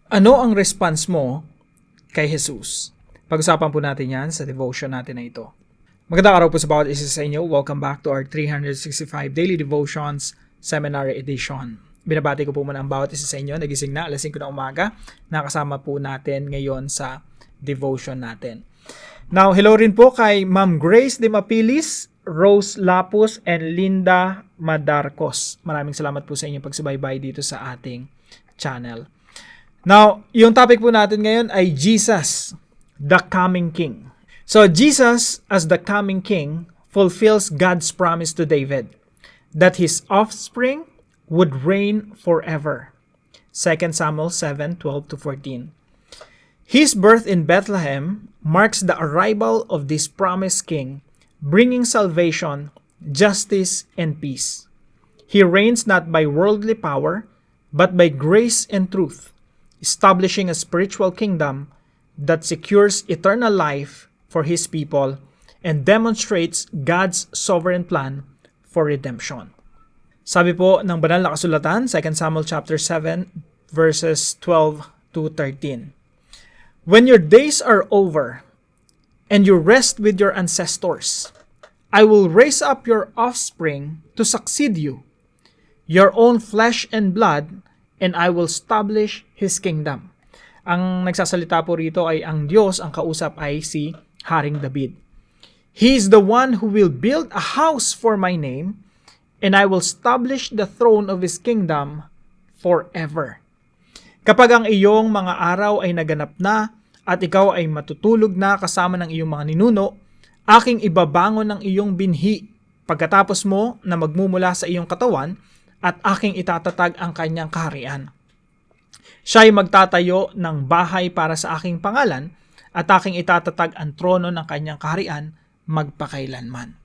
Ano ang response mo kay Jesus? Pag-usapan po natin yan sa devotion natin na ito. Magandang araw po sa bawat isa sa inyo. Welcome back to our 365 Daily Devotions Seminar Edition. Binabati ko po muna ang bawat isa sa inyo. Nagising na, alas 5 na umaga. Nakasama po natin ngayon sa devotion natin. Now, hello rin po kay Ma'am Grace de Mapilis, Rose Lapus, and Linda Madarcos. Maraming salamat po sa inyong pagsubaybay dito sa ating channel. Now, yung topic po natin ngayon ay Jesus, the coming King. So, Jesus as the coming King fulfills God's promise to David that his offspring would reign forever. 2 Samuel 7:12-14. His birth in Bethlehem marks the arrival of this promised King, bringing salvation, justice, and peace. He reigns not by worldly power, but by grace and truth, establishing a spiritual kingdom that secures eternal life for His people and demonstrates God's sovereign plan for redemption. Sabi po ng banal na kasulatan, 2 Samuel chapter 7, verses 12-13. When your days are over and you rest with your ancestors, I will raise up your offspring to succeed you, your own flesh and blood, and I will establish His kingdom. Ang nagsasalita po rito ay ang Diyos, ang kausap ay si Haring David. He is the one who will build a house for my name, and I will establish the throne of His kingdom forever. Kapag ang iyong mga araw ay naganap na, at ikaw ay matutulog na kasama ng iyong mga ninuno, aking ibabangon ng iyong binhi pagkatapos mo na magmumula sa iyong katawan, at aking itatatag ang kanyang kaharian. Siya ay magtatayo ng bahay para sa aking pangalan, at aking itatatag ang trono ng kanyang kaharian magpakailanman.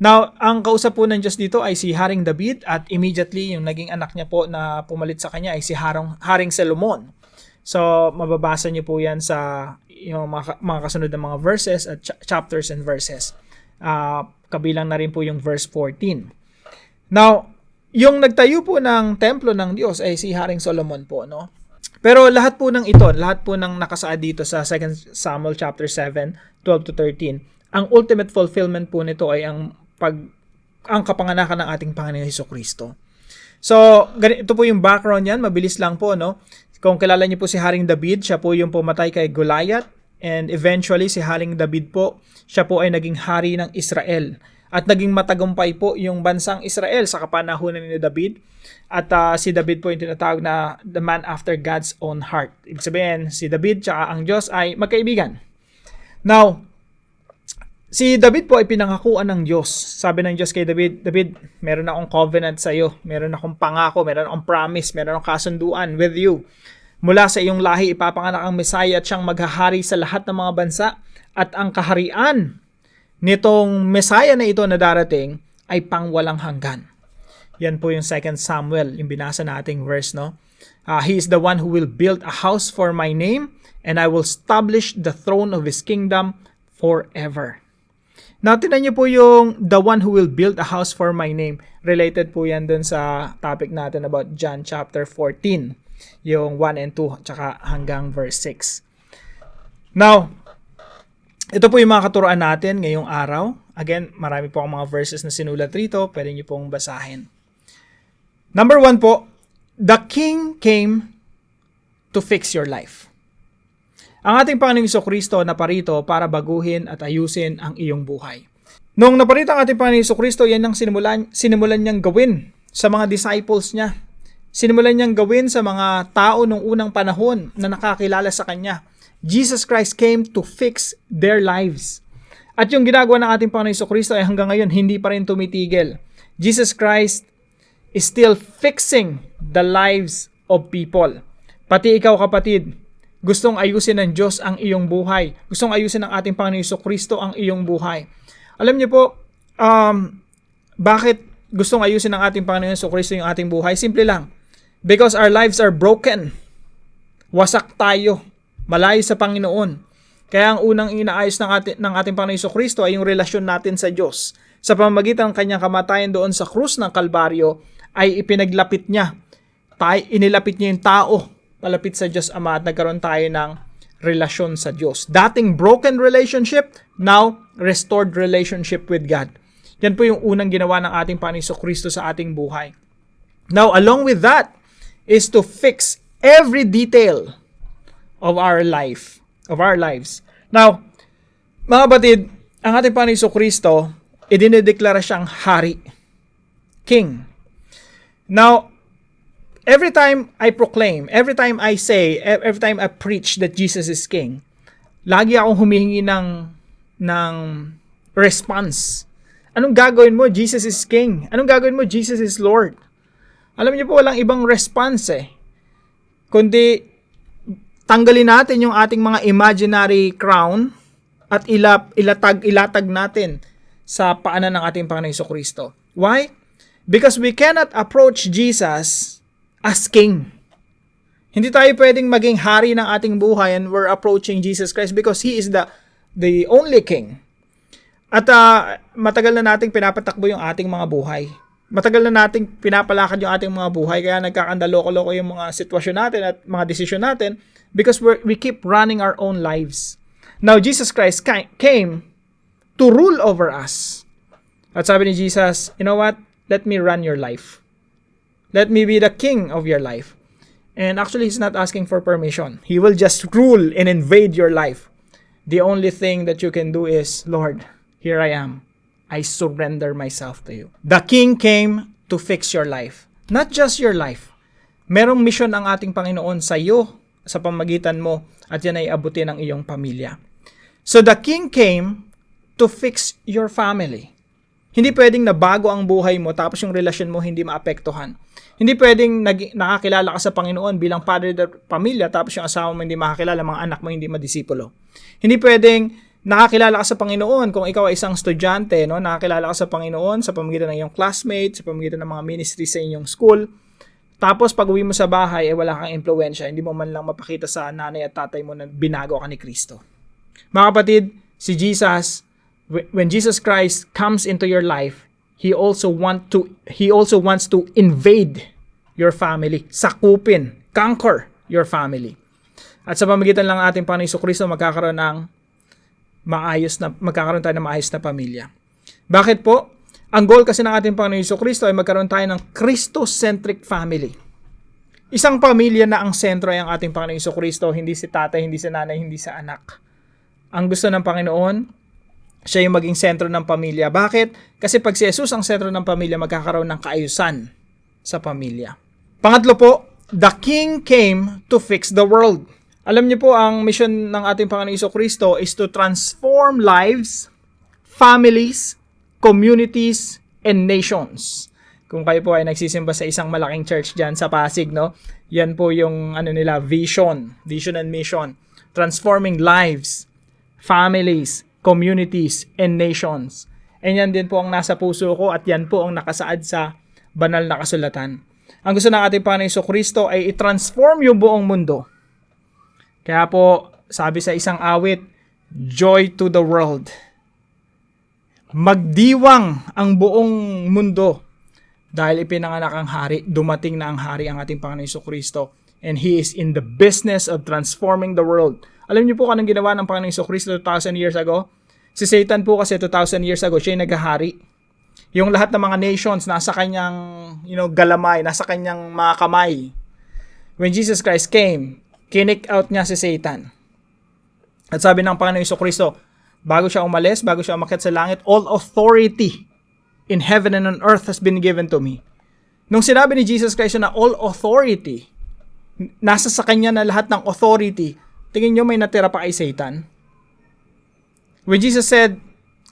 Now, ang kausap po ng Diyos dito ay si Haring David, at immediately yung naging anak niya po na pumalit sa kanya ay si Haring Solomon. So, mababasa niyo po yan sa yung mga kasunod na mga verses at chapters and verses. Kabilang na rin po yung verse 14. Now, yung nagtayo po ng templo ng Diyos ay si Haring Solomon po, no? Pero lahat po ng ito, lahat po ng nakasaad dito sa 2 Samuel chapter 7, 12-13, ang ultimate fulfillment po nito ay ang kapanganakan ng ating Panginoon Hesukristo. So, ito po yung background niyan, mabilis lang po, no? Kung kilala niyo po si Haring David, siya po yung pumatay kay Goliath, and eventually si Haring David po, siya po ay naging hari ng Israel. At naging matagumpay po yung bansang Israel sa kapanahunan ni David. At si David po yung tinatawag na the man after God's own heart. Ibig sabihin, si David tsaka ang Diyos ay magkaibigan. Now, si David po ay pinangakuan ng Diyos. Sabi ng Diyos kay David, David, meron akong covenant sa iyo. Meron akong pangako, meron akong promise, meron akong kasunduan with you. Mula sa iyong lahi, ipapanganak ang Messiah at siyang maghahari sa lahat ng mga bansa. At ang kaharian nitong Messiah na ito na darating ay pangwalang hanggan. Yan po yung 2 Samuel, yung binasa nating verse, no? He is the one who will build a house for my name, and I will establish the throne of His kingdom forever. Now, tinan niyo po yung the one who will build a house for my name. Related po yan dun sa topic natin about John chapter 14, yung 1 and 2, tsaka hanggang verse 6. Now, ito po yung mga katuroan natin ngayong araw. Again, marami po akong mga verses na sinulat rito. Pwede nyo pong basahin. Number 1 po, the King came to fix your life. Ang ating Panginoong Hesukristo naparito para baguhin at ayusin ang iyong buhay. Nung naparito ang ating Panginoong Hesukristo, yan ang sinimulan niyang gawin sa mga disciples niya. Sinimulan niyang gawin sa mga tao nung unang panahon na nakakilala sa Kanya. Jesus Christ came to fix their lives. At yung ginagawa ng ating Panginoon Hesukristo ay hanggang ngayon hindi pa rin tumitigil. Jesus Christ is still fixing the lives of people. Pati ikaw, kapatid, gustong ayusin ng Diyos ang iyong buhay. Gustong ayusin ng ating Panginoon Hesukristo ang iyong buhay. Alam niyo po, bakit gustong ayusin ng ating Panginoon Hesukristo yung ating buhay? Simple lang. Because our lives are broken. Wasak tayo. Malayo sa Panginoon. Kaya ang unang inaayos ng ating Panginoon Hesukristo ay yung relasyon natin sa Diyos. Sa pamamagitan ng kanyang kamatayan doon sa krus ng Kalbaryo, ay ipinaglapit niya. Inilapit niya yung tao palapit sa Diyos Ama at nagkaroon tayo ng relasyon sa Diyos. Dating broken relationship, now restored relationship with God. Yan po yung unang ginawa ng ating Panginoon Kristo sa ating buhay. Now, along with that, is to fix every detail of our lives. Now, mga batid, ang ating Panginoon Kristo, idinedeklara siyang hari, king. Now, every time I proclaim, every time I say, every time I preach that Jesus is king, lagi akong humihingi ng response. Anong gagawin mo? Jesus is king. Anong gagawin mo? Jesus is Lord. Alam niyo po, walang ibang response kundi tanggalin natin yung ating mga imaginary crown at ilatag natin sa paanan ng ating Panginoon Kristo. Why? Because we cannot approach Jesus as king. Hindi tayo pwedeng maging hari ng ating buhay and we're approaching Jesus Christ because He is the only king. At matagal na nating pinapatakbo yung ating mga buhay. Matagal na nating pinapalakad yung ating mga buhay kaya nagkakandaloko-loko yung mga sitwasyon natin at mga desisyon natin because we keep running our own lives. Now, Jesus Christ came to rule over us. At sabi ni Jesus, you know what? Let me run your life. Let me be the king of your life. And actually, He's not asking for permission. He will just rule and invade your life. The only thing that you can do is, Lord, here I am. I surrender myself to you. The King came to fix your life. Not just your life. Merong mission ang ating Panginoon sa iyo, sa pamagitan mo, at yan ay abutin ng iyong pamilya. So the King came to fix your family. Hindi pwedeng nabago ang buhay mo tapos yung relasyon mo hindi maapektuhan. Hindi pwedeng nakakilala ka sa Panginoon bilang padre ng pamilya tapos yung asawa mo hindi makakilala, mga anak mo hindi madisipulo. Hindi pwedeng nakakilala ka sa Panginoon kung ikaw ay isang estudyante, no? Nakakilala ka sa Panginoon sa pamamagitan ng iyong classmates, sa pamamagitan ng mga ministry sa inyong school. Tapos pag uwi mo sa bahay, wala kang impluwensya. Hindi mo man lang mapakita sa nanay at tatay mo na binago ka ni Kristo. Mga kapatid, si Jesus, when Jesus Christ comes into your life, He also wants to invade your family, sakupin, conquer your family. At sa pamamagitan lang ating Panginoon Kristo, magkakaroon tayo ng maayos na pamilya. Bakit po? Ang goal kasi ng ating Panginoon Kristo ay magkaroon tayo ng Christo-centric family. Isang pamilya na ang sentro ay ang ating Panginoon Kristo, hindi si tatay, hindi si nanay, hindi si anak. Ang gusto ng Panginoon, siya yung maging sentro ng pamilya. Bakit? Kasi pag si Jesus ang sentro ng pamilya, magkakaroon ng kaayusan sa pamilya. Pangatlo po, the King came to fix the world. Alam niyo po, ang mission ng ating Panginoon Kristo is to transform lives, families, communities, and nations. Kung kayo po ay nagsisimba sa isang malaking church dyan sa Pasig, no? Yan po yung vision and mission. Transforming lives, families, communities, and nations. And yan din po ang nasa puso ko at yan po ang nakasaad sa banal na kasulatan. Ang gusto ng ating Panginoon Kristo ay i-transform yung buong mundo. Kaya po, sabi sa isang awit, joy to the world. Magdiwang ang buong mundo dahil ipinanganak ang hari, dumating na ang hari ang ating Panginoon Kristo. And He is in the business of transforming the world. Alam niyo po anong ginawa ng Panginoon Kristo 2,000 years ago? Si Satan po kasi 2,000 years ago, siya yung naghahari. Yung lahat ng mga nations nasa kanyang galamay, nasa kanyang mga kamay. When Jesus Christ came, kick out niya si Satan. At sabi ng Panginoon Kristo, bago siya umalis, bago siya umakyat sa langit, all authority in heaven and on earth has been given to me. Nung sinabi ni Jesus Christ na all authority, nasa sa kanya na lahat ng authority, tingin nyo may natira pa kay Satan? When Jesus said,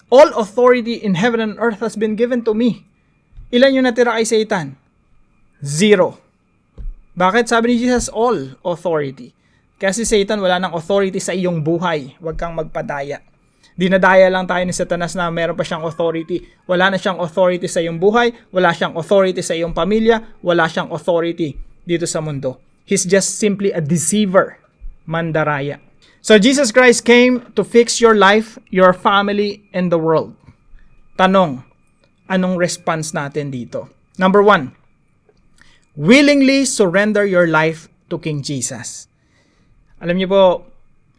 all authority in heaven and earth has been given to me, ilan yung natira kay Satan? 0. Bakit? Sabi ni Jesus, all authority. Kasi Satan wala nang authority sa iyong buhay. Huwag kang magpadaya. Dinadaya lang tayo ni Satanas na meron pa siyang authority. Wala na siyang authority sa iyong buhay. Wala siyang authority sa iyong pamilya. Wala siyang authority dito sa mundo. He's just simply a deceiver. Mandaraya. So Jesus Christ came to fix your life, your family, and the world. Tanong, anong response natin dito? Number 1, willingly surrender your life to to King Jesus. Alam niyo po,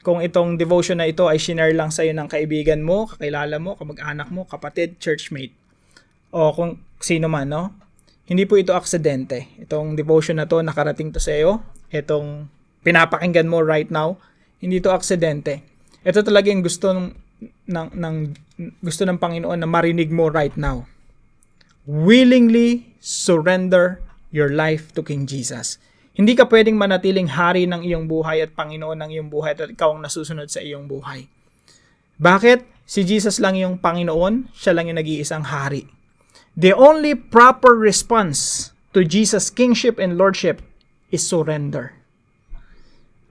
kung itong devotion na ito ay shinare lang sa iyo ng kaibigan mo, kakilala mo, kamag-anak mo, kapatid, churchmate, o kung sino man, no? Hindi po ito aksidente. Itong devotion na to, nakarating to sa iyo, itong pinapakinggan mo right now, hindi to aksidente. Ito talaga yung gusto ng Panginoon na marinig mo right now. Willingly surrender your life to King Jesus. Hindi ka pwedeng manatiling hari ng iyong buhay at Panginoon ng iyong buhay at ikaw ang nasusunod sa iyong buhay. Bakit? Si Jesus lang yung Panginoon, siya lang yung nag-iisang hari. The only proper response to Jesus' kingship and lordship is surrender.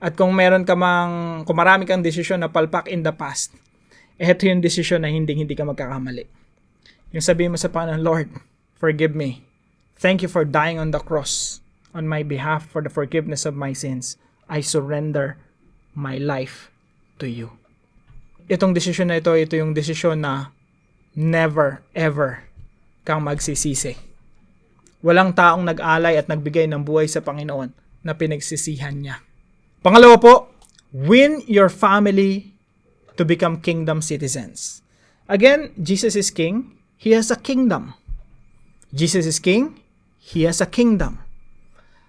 At kung marami kang desisyon na palpak in the past, ito yung desisyon na hindi ka magkakamali. Yung sabihin mo sa Panginoon, Lord, forgive me. Thank you for dying on the cross on my behalf for the forgiveness of my sins. I surrender my life to you. Itong desisyon na ito yung desisyon na never, ever kang magsisisi. Walang taong nag-alay at nagbigay ng buhay sa Panginoon na pinagsisihan niya. Pangalawa po, win your family to become kingdom citizens. Again, Jesus is king. He has a kingdom. Jesus is king. He has a kingdom.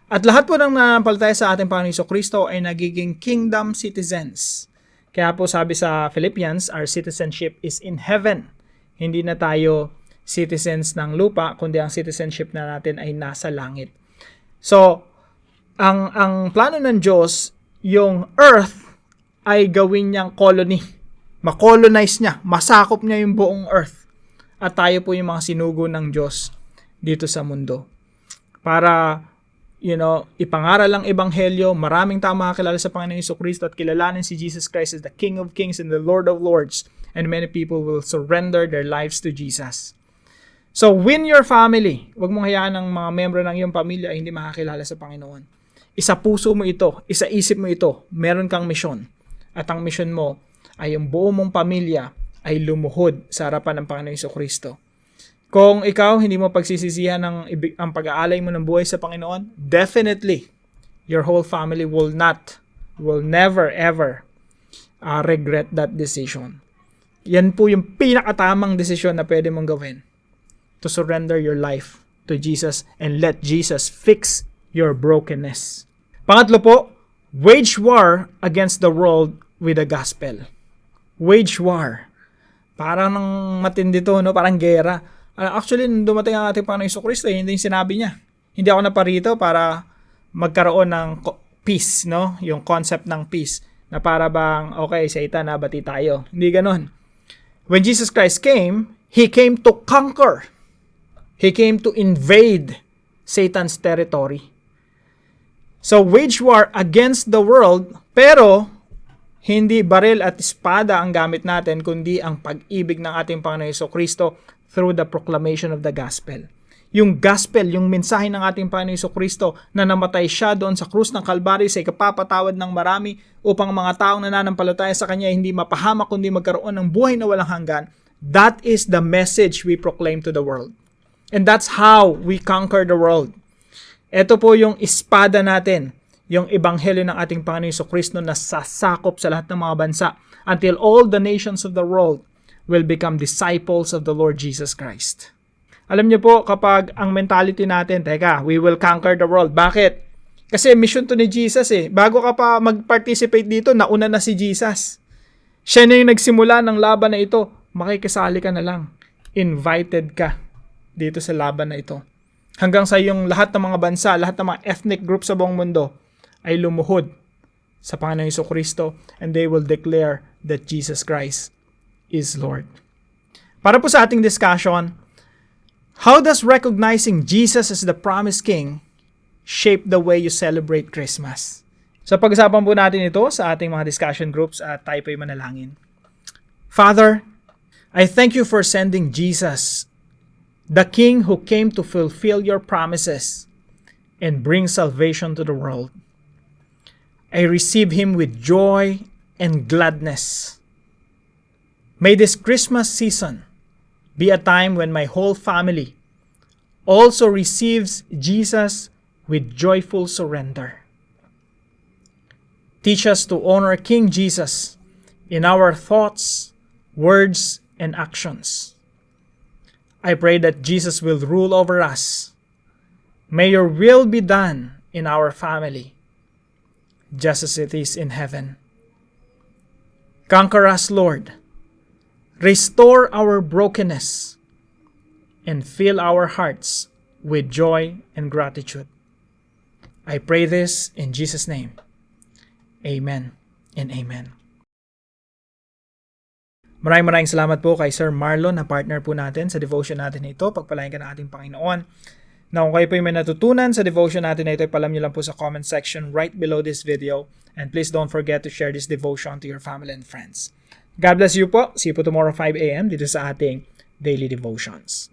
At lahat po ng nanampalataya sa ating Panginoon Jesucristo ay nagiging kingdom citizens. Kaya po sabi sa Philippians, our citizenship is in heaven. Hindi na tayo citizens ng lupa, kundi ang citizenship na natin ay nasa langit. So, ang plano ng Diyos, yung earth ay gawin niyang colony. Ma-colonize niya, masakop niya yung buong earth. At tayo po yung mga sinugo ng Diyos dito sa mundo. Para ipangaral ang ebanghelyo, maraming tao makakilala sa Panginoon Jesucristo at kilalanin si Jesus Christ as the King of Kings and the Lord of Lords, and many people will surrender their lives to Jesus. So, win your family. Huwag mong hayaan ng mga membro ng iyong pamilya ay hindi makakilala sa Panginoon. Isa puso mo ito, isa isip mo ito, meron kang misyon. At ang misyon mo ay yung buo mong pamilya ay lumuhod sa harapan ng Panginoon Jesucristo. Kung ikaw hindi mo pagsisisihan ang pag-aalay mo ng buhay sa Panginoon, definitely your whole family will never ever regret that decision. Yan po yung pinakatamang desisyon na pwede mong gawin, to surrender your life to Jesus and let Jesus fix your brokenness. Pangatlo po, wage war against the world with the gospel. Wage war. Parang matindi to, no? Parang gera. Actually, nung dumating ang ating Panginoon Jesucristo, hindi yung sinabi niya. Hindi ako naparito para magkaroon ng peace, no? Yung concept ng peace. Na para bang, okay, Satan, nabati tayo. Hindi ganun. When Jesus Christ came, He came to conquer. He came to invade Satan's territory. So, wage war against the world, pero hindi baril at espada ang gamit natin, kundi ang pag-ibig ng ating Panginoon Jesucristo through the proclamation of the gospel. Yung gospel, yung mensahe ng ating Panginoon Jesucristo na namatay siya doon sa krus ng Kalbaryo sa ikapapatawad ng marami upang mga taong nananampalataya sa Kanya hindi mapahamak kundi magkaroon ng buhay na walang hanggan. That is the message we proclaim to the world. And that's how we conquer the world. Ito po yung espada natin, yung ebanghelyo ng ating Panginoon Jesucristo na sasakop sa lahat ng mga bansa until all the nations of the world will become disciples of the Lord Jesus Christ. Alam niyo po, kapag ang mentality natin, we will conquer the world. Bakit? Kasi mission to ni Jesus eh. Bago ka pa mag-participate dito, nauna na si Jesus. Siya na yung nagsimula ng laban na ito. Makikisali ka na lang. Invited ka dito sa laban na ito. Hanggang sa yung lahat ng mga bansa, lahat ng mga ethnic groups sa buong mundo ay lumuhod sa Panginoon Jesucristo and they will declare that Jesus Christ is Lord. Para po sa ating discussion, how does recognizing Jesus as the promised King shape the way you celebrate Christmas? So pag-usapan po natin ito sa ating mga discussion groups at tayo po'y manalangin. Father, I thank you for sending Jesus, the King who came to fulfill your promises and bring salvation to the world. I receive him with joy and gladness. May this Christmas season be a time when my whole family also receives Jesus with joyful surrender. Teach us to honor King Jesus in our thoughts, words, and actions. I pray that Jesus will rule over us. May your will be done in our family, just as it is in heaven. Conquer us, Lord. Restore our brokenness and fill our hearts with joy and gratitude. I pray this in Jesus' name. Amen and amen. Maraming salamat po kay Sir Marlon na partner po natin sa devotion natin ito. Pagpalain ka ng ating Panginoon. Na kung kayo po may natutunan sa devotion natin ito, ipalam nyo lang po sa comment section right below this video. And please don't forget to share this devotion to your family and friends. God bless you po. See you po tomorrow 5 a.m. dito sa ating Daily Devotions.